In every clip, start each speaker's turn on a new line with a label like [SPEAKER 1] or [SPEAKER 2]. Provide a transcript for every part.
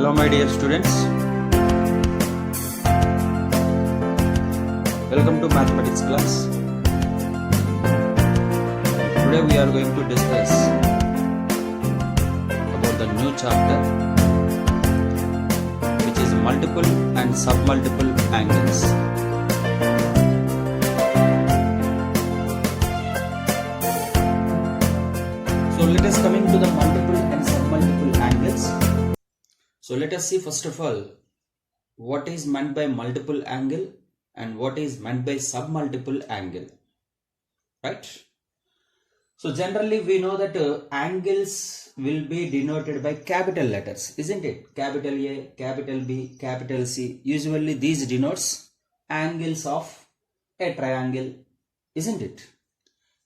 [SPEAKER 1] Hello my dear students, welcome to mathematics class. Today we are going to discuss about the new chapter which is multiple and submultiple angles. So let us come into the multiple and submultiple angles. So let us see first of all what is meant by multiple angle and what is meant by submultiple angle, right? So generally we know that angles will be denoted by capital letters, isn't it? Capital A, capital B, capital C. Usually these denotes angles of a triangle, isn't it?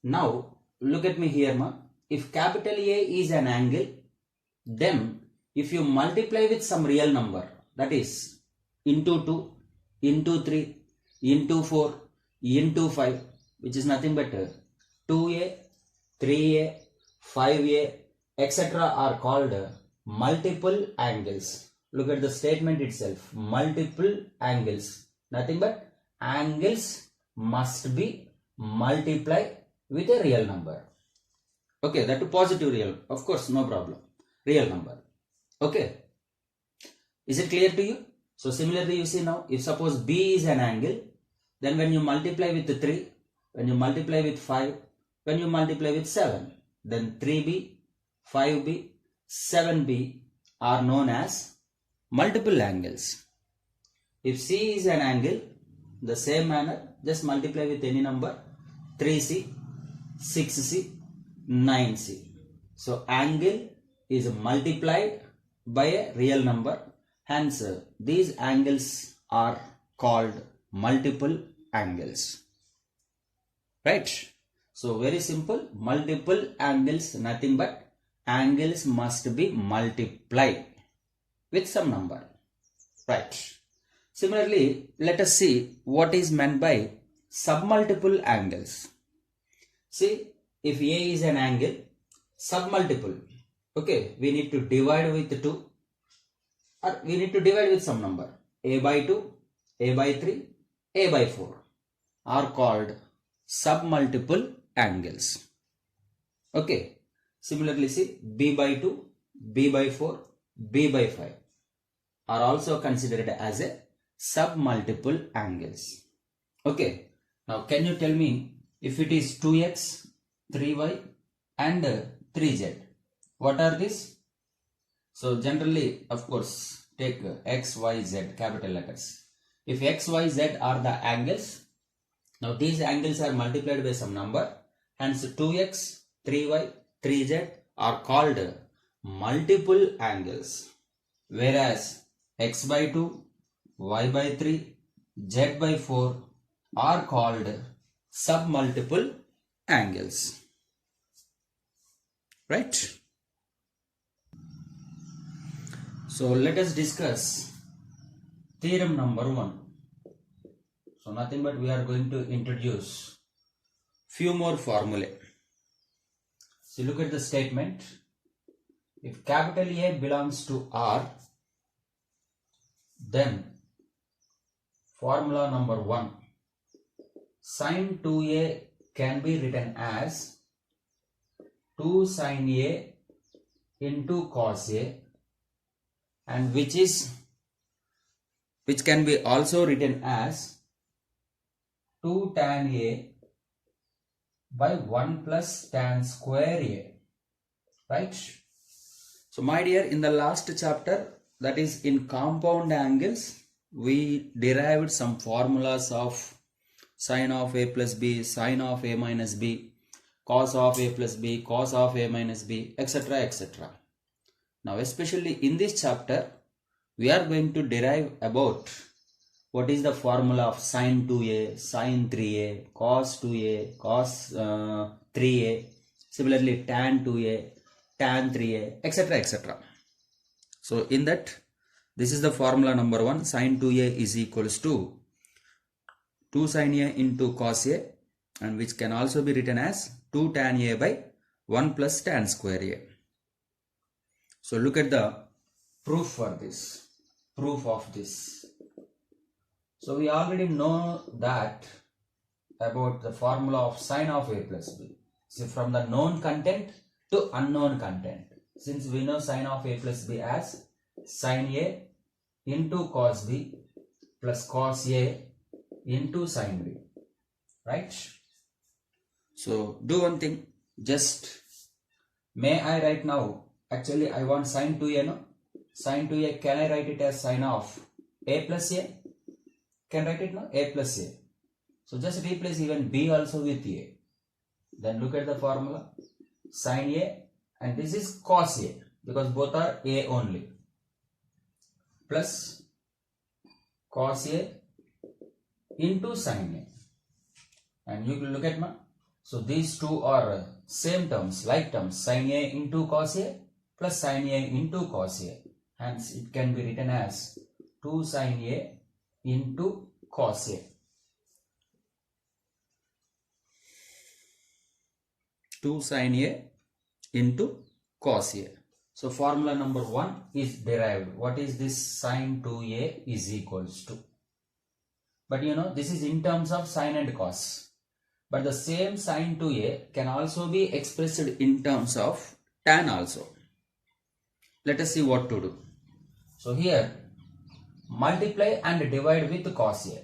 [SPEAKER 1] Now look at me here, ma. If capital A is an angle, then if you multiply with some real number, that is into 2, into 3, into 4, into 5, which is nothing but 2a, 3a, 5a, etc. are called multiple angles. Look at the statement itself, multiple angles. Nothing but angles must be multiplied with a real number. Okay, that to positive real, of course, no problem. Real number. Okay, is it clear to you? So similarly, you see now, if suppose B is an angle, then when you multiply with 3, when you multiply with 5, when you multiply with 7, then 3B, 5B, 7B are known as multiple angles. If C is an angle, the same manner, just multiply with any number, 3C, 6C, 9C. So angle is multiplied by a real number, hence these angles are called multiple angles, right? So very simple, multiple angles, nothing but angles must be multiplied with some number, right? Similarly, let us see what is meant by submultiple angles. See, if A is an angle, submultiple, okay, we need to divide with 2 or we need to divide with some number. A by 2, A by 3, A by 4 are called submultiple angles. Okay, similarly see B by 2, B by 4, B by 5 are also considered as a submultiple angles. Okay, now can you tell me if it is 2x, 3y and 3z, what are these? So generally, of course, take x, y, z, capital letters. If x, y, z are the angles, now these angles are multiplied by some number, hence 2x, 3y, 3z are called multiple angles, whereas x by 2, y by 3, z by 4 are called submultiple angles, right? So let us discuss theorem number 1. So nothing but we are going to introduce few more formulae. So look at the statement. If capital A belongs to R, then formula number 1, sin 2A can be written as 2 sin A into cos A, and which can be also written as 2 tan A by 1 plus tan square A, right? So my dear, in the last chapter, that is in compound angles, we derived some formulas of sin of A plus B, sin of A minus B, cos of A plus B, cos of A minus B, etc., etc. Now especially in this chapter, we are going to derive about what is the formula of sin 2A, sin 3A, cos 2A, cos 3A, similarly tan 2A, tan 3A, etc., etc. So in that, this is the formula number 1, sin 2A is equals to 2 sin A into cos A, and which can also be written as 2 tan A by 1 plus tan square A. So look at the proof for this, proof of this. So we already know that about the formula of sine of a plus b. So from the known content to unknown content. Since we know sine of a plus b as sine a into cos b plus cos a into sine b. Right? So do one thing. Just may I write now? Actually I want sine 2a, no? Sine 2a, can I write it as sine of a plus a? Can write it now? A plus a. So just replace even b also with a. Then look at the formula. Sine a, and this is cos a because both are a only, plus cos a into sine a. And you will look at my, so these two are same terms, like terms, sine a into cos a plus sine a into cos a. Hence it can be written as 2 sine a into cos a. 2 sine a into cos a. So formula number 1 is derived. What is this? Sine 2a is equals to. But you know, this is in terms of sine and cos. But the same sine 2a can also be expressed in terms of tan also. Let us see what to do. So here, multiply and divide with cos a.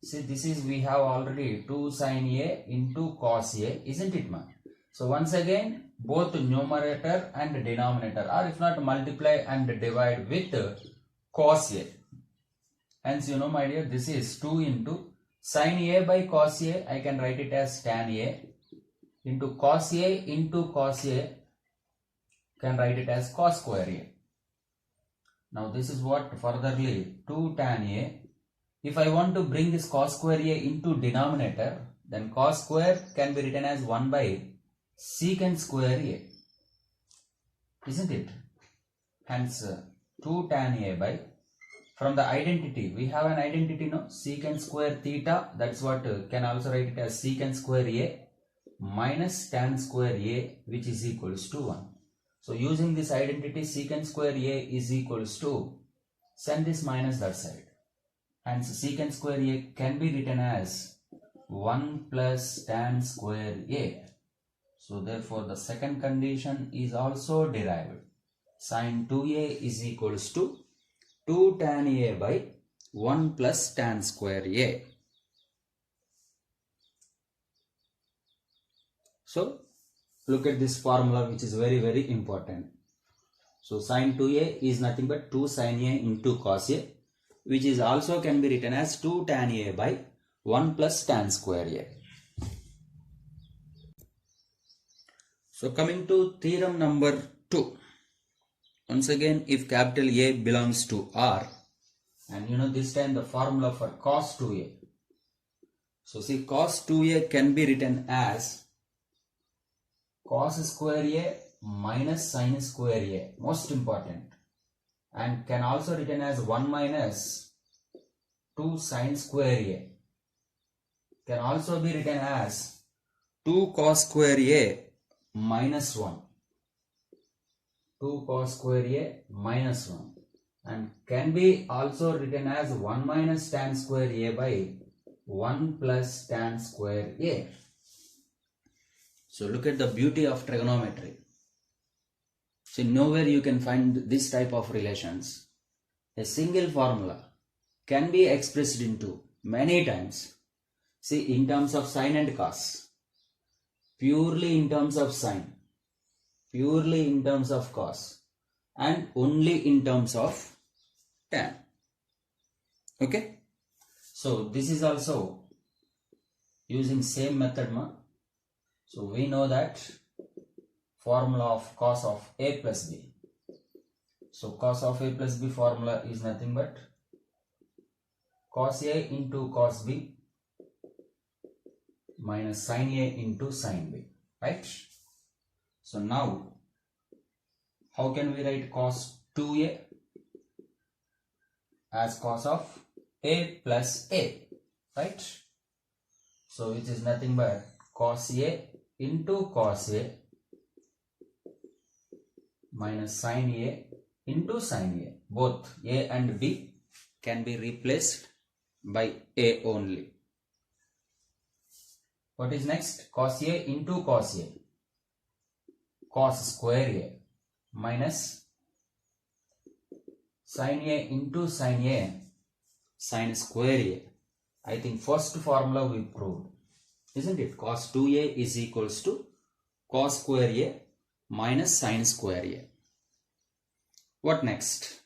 [SPEAKER 1] See, this is, we have already 2 sine a into cos a, isn't it, ma? So once again, both numerator and denominator, or if not, multiply and divide with cos a. Hence, you know, my dear, this is 2 into sine a by cos a, I can write it as tan a, into cos a into cos a, can write it as cos square a. Now this is what furtherly 2 tan a. If I want to bring this cos square a into denominator, then cos square can be written as 1 by secant square a. Isn't it? Hence 2 tan a by, from the identity, we have an identity, no? Secant square theta, that's what can also write it as secant square a minus tan square a, which is equals to 1. So using this identity, secant square a is equals to, send this minus that side. Hence secant square a can be written as 1 plus tan square a. So therefore the second condition is also derived. Sine 2a is equals to 2 tan a by 1 plus tan square a. So look at this formula, which is very, very important. So sine 2a is nothing but 2 sine a into cos a, which is also can be written as 2 tan a by 1 plus tan square a. So coming to theorem number 2. Once again, if capital A belongs to R, and you know, this time the formula for cos 2a. So see, cos 2a can be written as cos square a minus sin square a, most important, and can also written as 1 minus 2 sin square a. Can also be written as 2 cos square a minus 1. 2 cos square a minus 1, and can be also written as 1 minus tan square a by 1 plus tan square a. So look at the beauty of trigonometry. See, nowhere you can find this type of relations. A single formula can be expressed into many times. See, in terms of sine and cos, purely in terms of sine, purely in terms of cos, and only in terms of tan. Okay? So this is also using same method, ma. So we know that formula of cos of a plus b. So cos of a plus b formula is nothing but cos a into cos b minus sin a into sin b, right? So now, how can we write cos 2a as cos of a plus a, right? So which is nothing but cos a into cos a minus sin a into sin A. Both A and B can be replaced by A only. What is next? Cos A into cos A. Cos square A minus sin A into sin A. Sin square A. I think first formula we proved. Isn't it? Cos 2A is equals to cos square A minus sin square A. What next?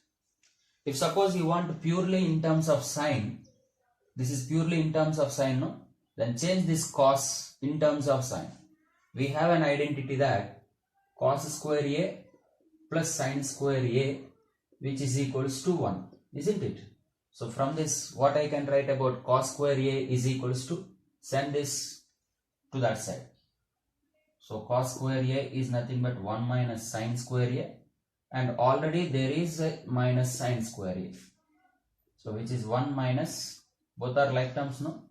[SPEAKER 1] If suppose you want purely in terms of sine, this is purely in terms of sine, no? Then change this cos in terms of sine. We have an identity that cos square A plus sin square A, which is equals to 1, isn't it? So from this, what I can write about cos square A is equals to, send this to that side. So cos square A is nothing but 1 minus sin square A, and already there is a minus sin square A. So which is 1 minus, both are like terms, no?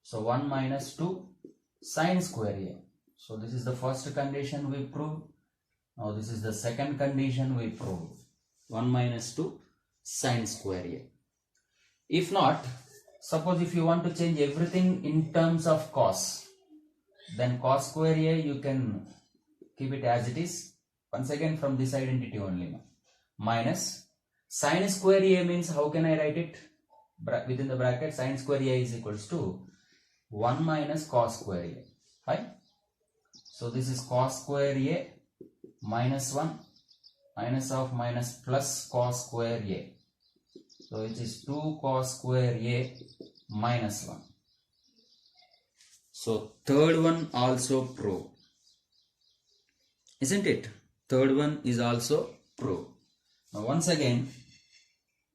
[SPEAKER 1] So 1 minus 2 sin square A. So this is the first condition we proved. Now this is the second condition we proved. 1 minus 2 sin square A. If not, suppose if you want to change everything in terms of cos, then cos square A you can keep it as it is. Once again from this identity only. Minus sin square A means how can I write it? Within the bracket, sin square A is equals to 1 minus cos square A. Fine. So this is cos square A minus 1 minus of minus plus cos square A. So which is 2 cos square A minus 1. So third one also proved. Isn't it? Third one is also proved. Now once again,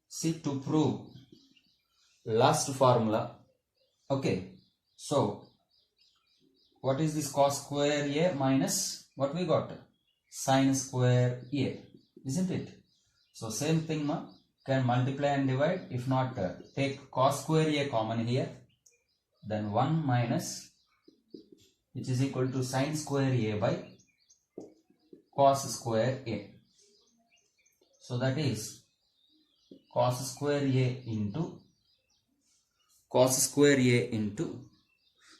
[SPEAKER 1] see to prove last formula. Okay. So what is this cos square A minus what we got? Sin square A. Isn't it? So same thing, can multiply and divide. If not, take cos square A common here. Then 1 minus, which is equal to sin square A by cos square A. So that is cos square A into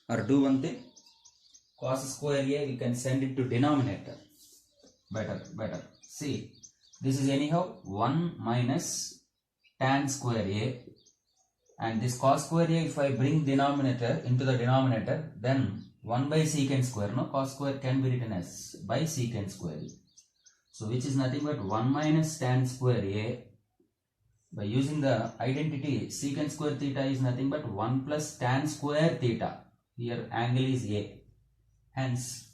[SPEAKER 1] or do one thing, cos square A we can send it to denominator. Better. See, this is anyhow 1 minus tan square A, and this cos square A if I bring denominator into the denominator, then 1 by secant square, no? Cos square can be written as by secant square. So which is nothing but 1 minus tan square A. By using the identity secant square theta is nothing but 1 plus tan square theta. Here angle is A. Hence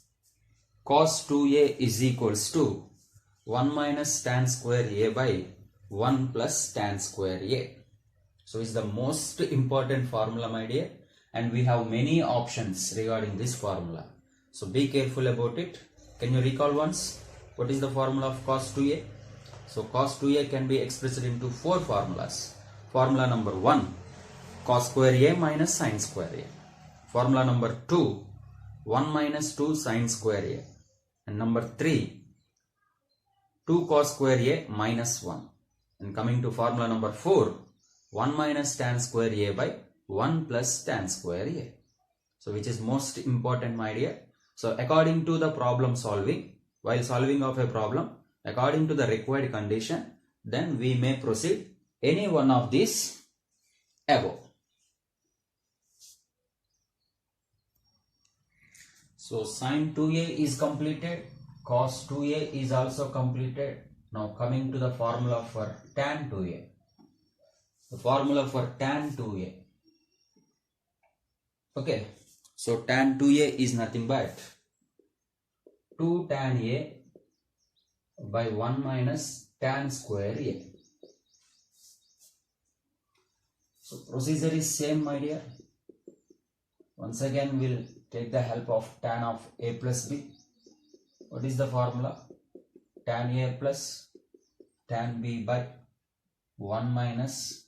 [SPEAKER 1] cos 2A is equals to 1 minus tan square A by 1 plus tan square A. So it's the most important formula, my dear. And we have many options regarding this formula. So be careful about it. Can you recall once? What is the formula of cos 2A? So cos 2A can be expressed into 4 formulas. Formula number 1, cos square A minus sin square A. Formula number 2, 1 minus 2 sin square A. And number 3, 2 cos square A minus 1. And coming to formula number 4, 1 minus tan square A by 1 plus tan square A. So which is most important, my dear. So according to the problem solving, while solving of a problem, according to the required condition, then we may proceed any one of these above. So sin 2A is completed, cos 2A is also completed. Now coming to the formula for tan 2A. The formula for tan 2A. Okay, so tan 2A is nothing but 2 tan A by 1 minus tan square A. So procedure is same, my dear. Once again we'll take the help of tan of A plus B. What is the formula? Tan A plus tan B by 1 minus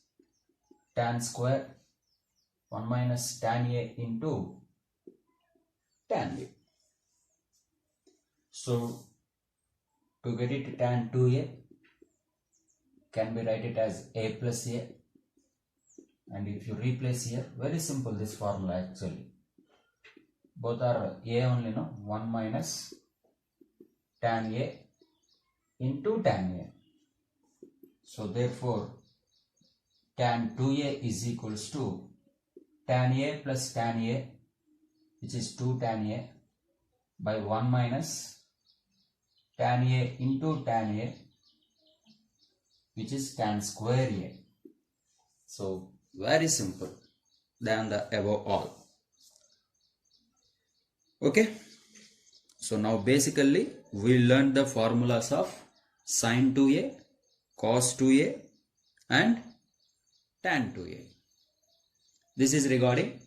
[SPEAKER 1] tan square 1 minus tan A into tan B. So to get it tan 2A, can be write it as a plus a, and if you replace here, very simple this formula actually. Both are a only, no? 1 minus tan a into tan a. So therefore tan 2a is equals to tan a plus tan a, which is 2 tan a, by 1 minus tan a into tan a, which is tan square a. So very simple than the above all. Okay, so now basically we learned the formulas of sin 2a, cos 2a and tan 2a. This is regarding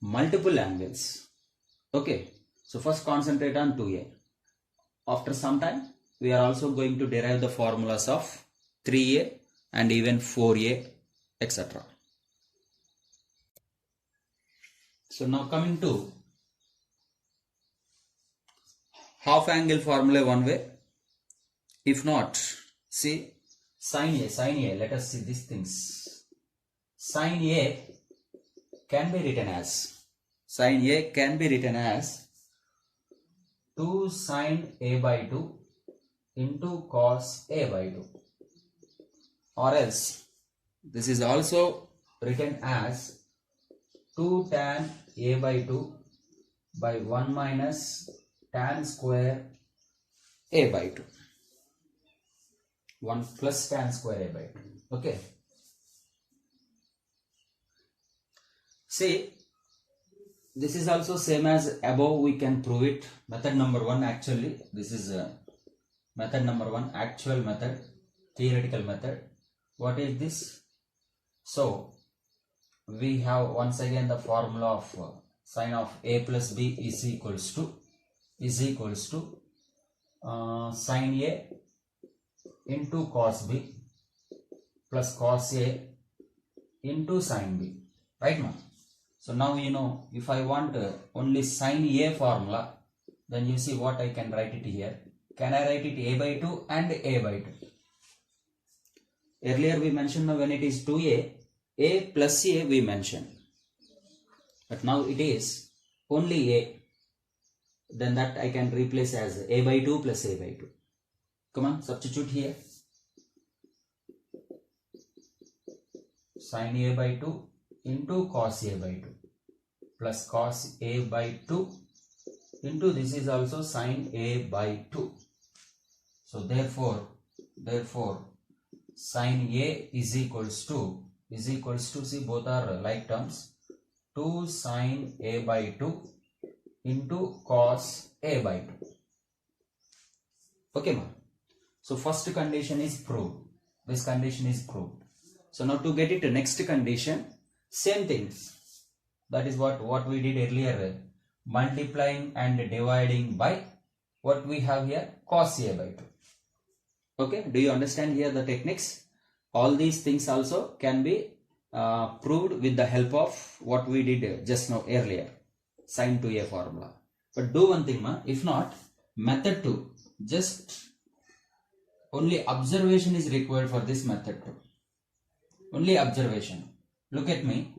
[SPEAKER 1] multiple angles. Okay, so first concentrate on 2a. After some time we are also going to derive the formulas of 3a and even 4a, etc. So now coming to half angle formula one way. If not, see sin a, let us see these things. Sin a can be written as 2 sin a by 2 into cos a by 2, or else this is also written as 2 tan a by 2 by 1 minus tan square a by 2, 1 plus tan square a by 2. Okay, see this is also same as above. We can prove it. Method number 1, actually this is method number 1, actual method, theoretical method. What is this? So we have once again the formula of sin of a plus b is equals to sin a into cos b plus cos a into sin b, right now? So now you know, if I want only sin a formula, then you see what I can write it here. Can I write it a by 2 and a by 2? Earlier we mentioned when it is 2a, a plus a we mentioned, but now it is only a. Then that I can replace as a by 2 plus a by 2. Come on, substitute here. Sin a by 2 into cos a by 2 plus cos a by 2 into this is also sin a by 2. So therefore sin a is equals to see both are like terms, 2 sin a by 2 into cos a by 2. Okay, ma. So first condition is proved. This condition is proved. So now to get it to next condition, same things. That is what we did earlier, multiplying and dividing by what we have here, cos a by 2. Okay, do you understand here the techniques? All these things also can be proved with the help of what we did just now earlier, sin 2a formula. But do one thing, ma, if not, method 2, just only observation is required for this method 2. Only observation. Look at me.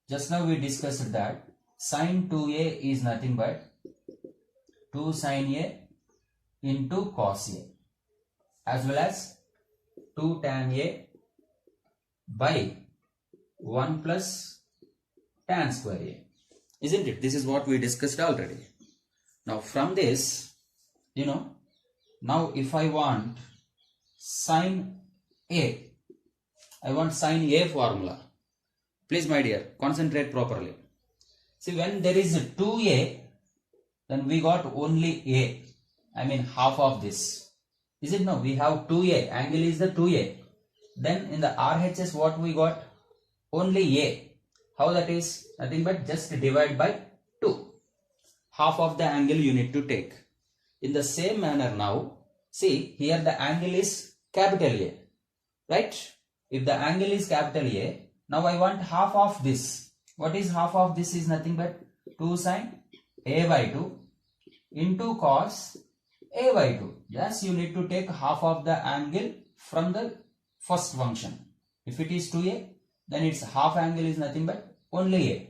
[SPEAKER 1] Just now we discussed that sin 2a is nothing but 2 sin a into cos a, as well as 2 tan a by 1 plus tan square a. Isn't it? This is what we discussed already. Now from this, you know, now if I want sin a, I want sin a formula. Please my dear, concentrate properly. See, when there is 2a, then we got only a. I mean half of this. Is it no? We have 2a. Angle is the 2a. Then in the RHS what we got? Only a. How that is? Nothing but just divide by 2. Half of the angle you need to take. In the same manner now, see here the angle is capital A. Right? If the angle is capital A, now I want half of this. What is half of this? Is nothing but 2 sin a by 2 into cos a by 2. Yes, you need to take half of the angle from the first function. If it is 2a, then its half angle is nothing but only a.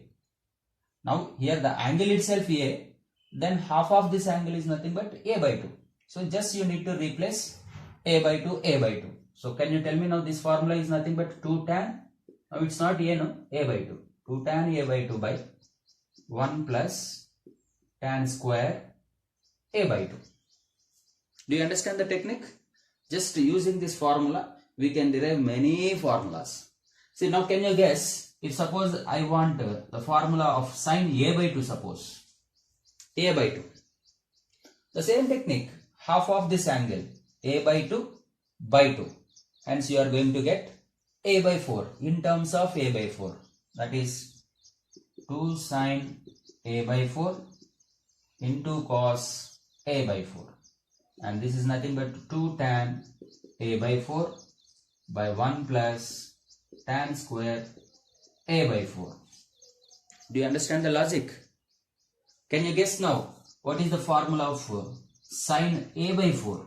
[SPEAKER 1] Now here the angle itself a, then half of this angle is nothing but a by 2. So just you need to replace a by 2, a by 2. So can you tell me now this formula is nothing but 2 tan, now it's not a, no, a by 2. 2 tan a by 2 by 1 plus tan square a by 2. Do you understand the technique? Just using this formula, we can derive many formulas. See, now can you guess, if suppose I want the formula of sine a by 2, suppose, a by 2. The same technique, half of this angle, a by 2 by 2. Hence you are going to get a by 4 in terms of a by 4. That is 2 sine a by 4 into cos a by 4. And this is nothing but 2 tan a by 4 by 1 plus tan square a by 4. Do you understand the logic? Can you guess now what is the formula of sine a by 4?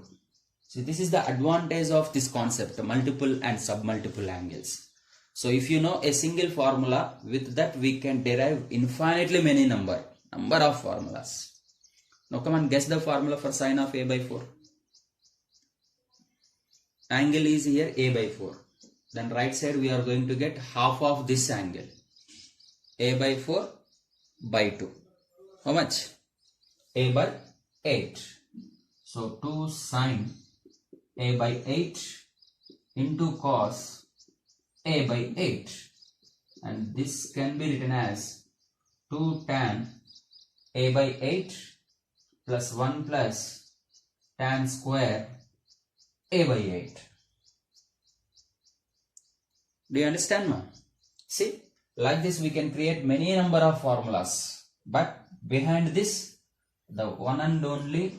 [SPEAKER 1] See, this is the advantage of this concept, multiple and submultiple angles. So if you know a single formula, with that we can derive infinitely many number of formulas. Now come on, guess the formula for sine of a by 4. Angle is here a by 4. Then right side we are going to get half of this angle, a by 4 by 2. How much? A by 8. So 2 sine a by 8 into cos a by 8. And this can be written as 2 tan a by 8 plus 1 plus tan square a by 8. Do you understand, ma? See, like this we can create many number of formulas. But behind this, the one and only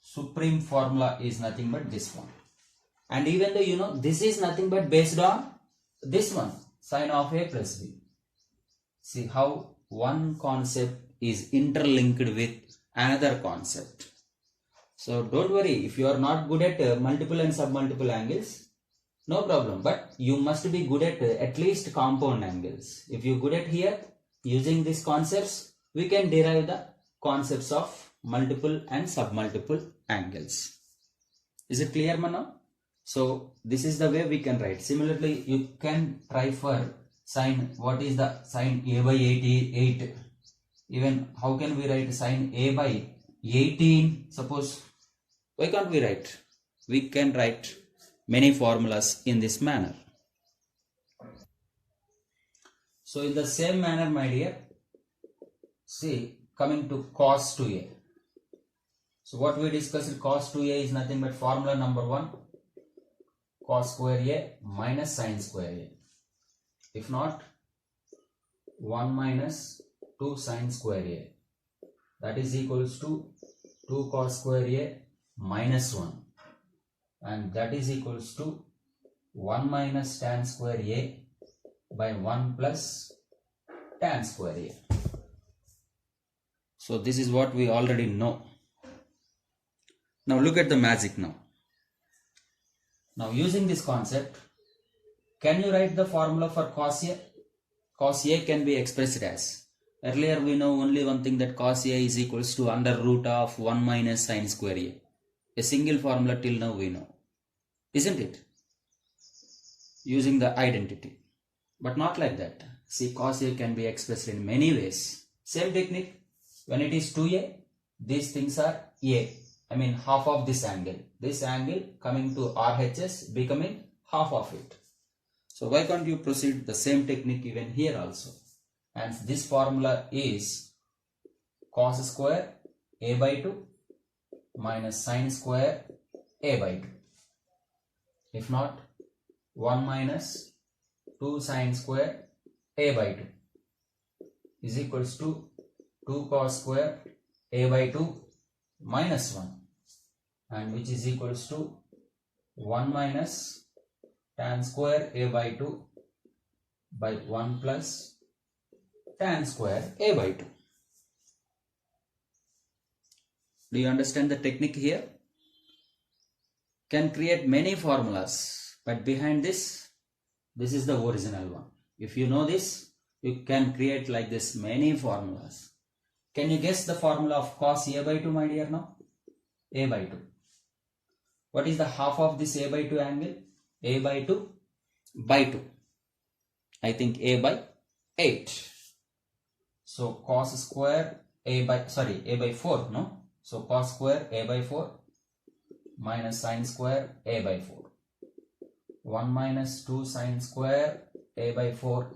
[SPEAKER 1] supreme formula is nothing but this one. And even though you know this is nothing but based on this one, sine of a plus b. See how one concept is interlinked with another concept. So don't worry, if you are not good at multiple and submultiple angles, no problem, but you must be good at least compound angles. If you are good at here, using these concepts, we can derive the concepts of multiple and submultiple angles. Is it clear, Mano? So this is the way we can write. Similarly, you can try for sine. What is the sine a by 88? Even how can we write sine a by 18? Suppose, why can't we write? We can write many formulas in this manner. So in the same manner, my dear, see, coming to cos 2a. So what we discussed, cos 2a is nothing but formula number 1, cos square a minus sine square a. If not, 1 minus 2 sine square a. That is equals to 2 cos square a minus 1. And that is equals to 1 minus tan square a by 1 plus tan square a. So this is what we already know. Now look at the magic now. Now using this concept, can you write the formula for cos a? Cos a can be expressed as, earlier we know only one thing, that cos a is equals to under root of 1 minus sine square a. A single formula till now we know. Isn't it? Using the identity. But not like that. See, cos a can be expressed in many ways. Same technique. When it is 2a, these things are a. I mean half of this angle. This angle coming to RHS becoming half of it. So why can't you proceed the same technique even here also? And this formula is cos square a by 2 minus sine square a by 2. If not, 1 minus 2 sine square a by 2 is equals to 2 cos square a by 2 minus 1, and which is equals to 1 minus tan square a by 2 by 1 plus tan square a by 2. Do you understand the technique here? Can create many formulas but behind this is the original one. If you know this, you can create like this many formulas. Can you guess the formula of cos a by 2, my dear, now? A by 2. What is the half of this a by 2 angle? A by 2 by 2. I think a by 8. So cos square a by 4, no? So cos square a by 4 minus sin square a by 4. 1 minus 2 sin square a by 4,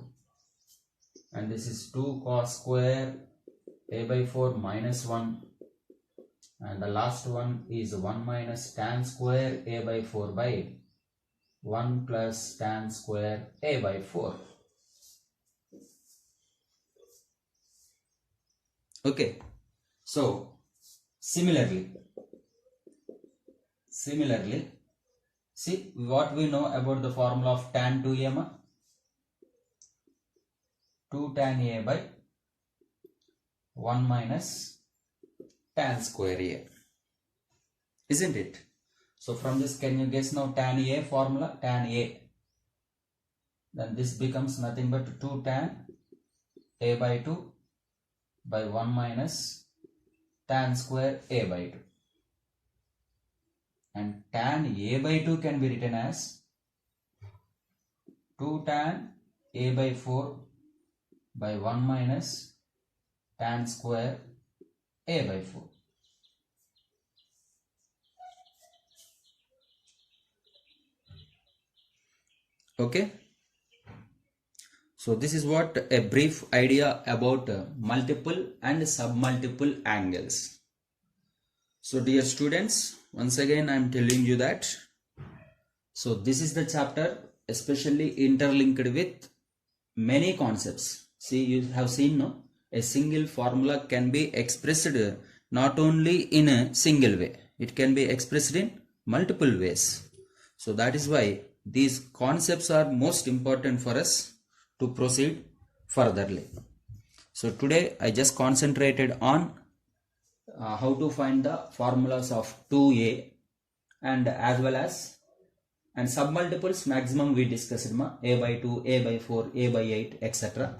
[SPEAKER 1] and this is 2 cos square a by 4 minus 1, and the last one is 1 minus tan square a by 4 by 1 plus tan square a by 4. Okay, so similarly, see what we know about the formula of tan 2a, 2 tan a by 1 minus tan square a, isn't it? So from this, can you guess now tan a formula? Tan a, then this becomes nothing but 2 tan a by 2 by 1 minus tan square a by 2. And tan a by 2 can be written as 2 tan a by 4 by 1 minus tan square a by 4. Okay. So this is what a brief idea about multiple and submultiple angles. So dear students, once again I am telling you that, so this is the chapter especially interlinked with many concepts. See, you have seen, no? A single formula can be expressed not only in a single way, it can be expressed in multiple ways. So that is why these concepts are most important for us to proceed furtherly. So today I just concentrated on how to find the formulas of 2a and as well as and submultiples. Maximum we discussed a by 2, a by 4, a by 8, etc.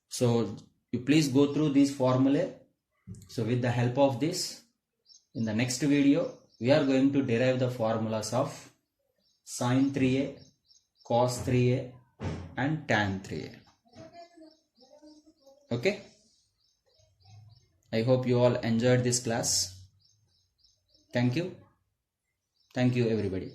[SPEAKER 1] So you please go through these formulae. So with the help of this, in the next video we are going to derive the formulas of sin 3a, cos 3a and tan 3a. Okay, I hope you all enjoyed this class. Thank you everybody.